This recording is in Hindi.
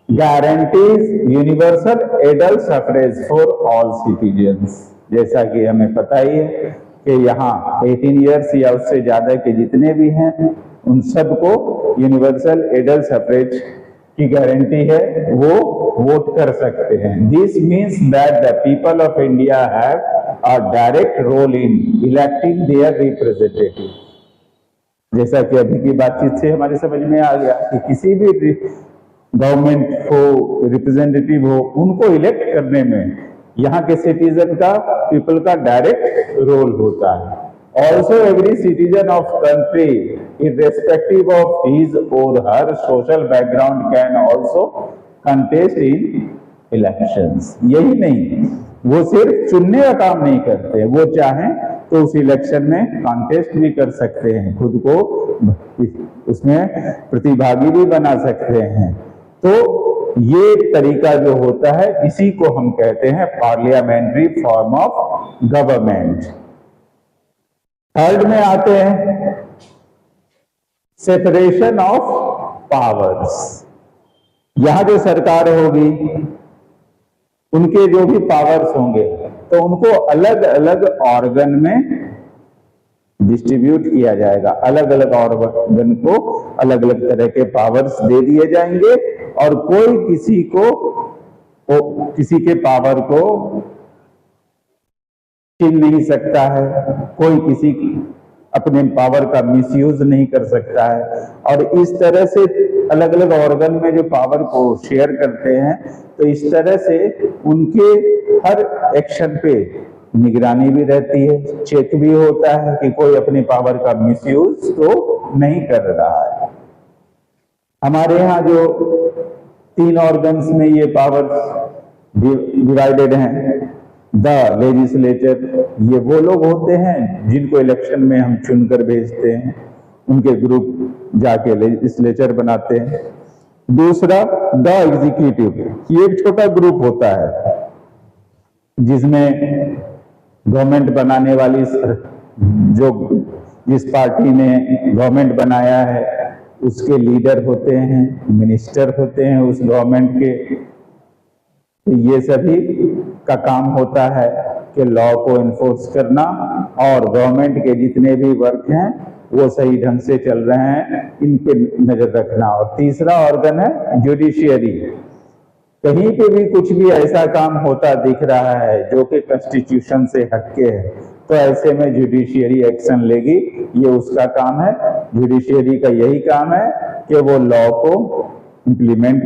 Guarantees universal adult suffrage for all citizens. जैसा कि हमें पता ही है कि यहाँ 18 ईयर्स या उससे ज्यादा के जितने भी हैं उन सबको यूनिवर्सल एडल्ट सफरेज की गारंटी है, वो वोट कर सकते हैं। This means that the people of India have a direct role in electing their representative. जैसा कि अभी की बातचीत से हमारे समझ में आ गया कि किसी भी गवर्नमेंट हो, रिप्रेजेंटेटिव हो, उनको इलेक्ट करने में यहाँ के सिटीजन का, पीपल का डायरेक्ट रोल होता है। Also every citizen of country irrespective of his or her social background can also contest in elections। यही नहीं, वो सिर्फ चुनने का काम नहीं करते, वो चाहें तो उस इलेक्शन में कॉन्टेस्ट भी कर सकते हैं, खुद को उसमें प्रतिभागी भी बना सकते हैं। तो ये तरीका जो होता है इसी को हम कहते हैं parliamentary form of government. Third में आते हैं सेपरेशन ऑफ पावर्स। यहां जो सरकार होगी उनके जो भी पावर्स होंगे तो उनको अलग अलग ऑर्गन में डिस्ट्रीब्यूट किया जाएगा। अलग अलग ऑर्गन को अलग अलग तरह के पावर्स दे दिए जाएंगे और कोई किसी के पावर को छीन नहीं सकता है, कोई किसी अपने पावर का मिसयूज नहीं कर सकता है। और इस तरह से अलग अलग ऑर्गन में जो पावर को शेयर करते हैं तो इस तरह से उनके हर एक्शन पे निगरानी भी रहती है, चेक भी होता है कि कोई अपनी पावर का मिसयूज तो नहीं कर रहा है। हमारे यहाँ जो 3 ऑर्गन्स में ये पावर्स डिवाइडेड हैं, द लेजिस्लेचर, ये वो लोग होते हैं जिनको इलेक्शन में हम चुनकर भेजते हैं, उनके ग्रुप जाके लेजिस्लेचर बनाते हैं। दूसरा द एग्जीक्यूटिव, ये एक छोटा ग्रुप होता है जिसमें गवर्नमेंट बनाने वाली जिस पार्टी ने गवर्नमेंट बनाया है उसके लीडर होते हैं, मिनिस्टर होते हैं उस गवर्नमेंट के। तो ये सभी का काम होता है कि लॉ को इन्फोर्स करना और गवर्नमेंट के जितने भी वर्क हैं वो सही ढंग से चल रहे हैं इन पे नजर रखना। और तीसरा ऑर्गन है जुडिशियरी। कहीं पे भी कुछ भी ऐसा काम होता दिख रहा है जो कि कॉन्स्टिट्यूशन से हटके है तो ऐसे में जुडिशियरी एक्शन लेगी, ये उसका काम है। जुडिशियरी का यही काम है कि वो लॉ को इम्प्लीमेंट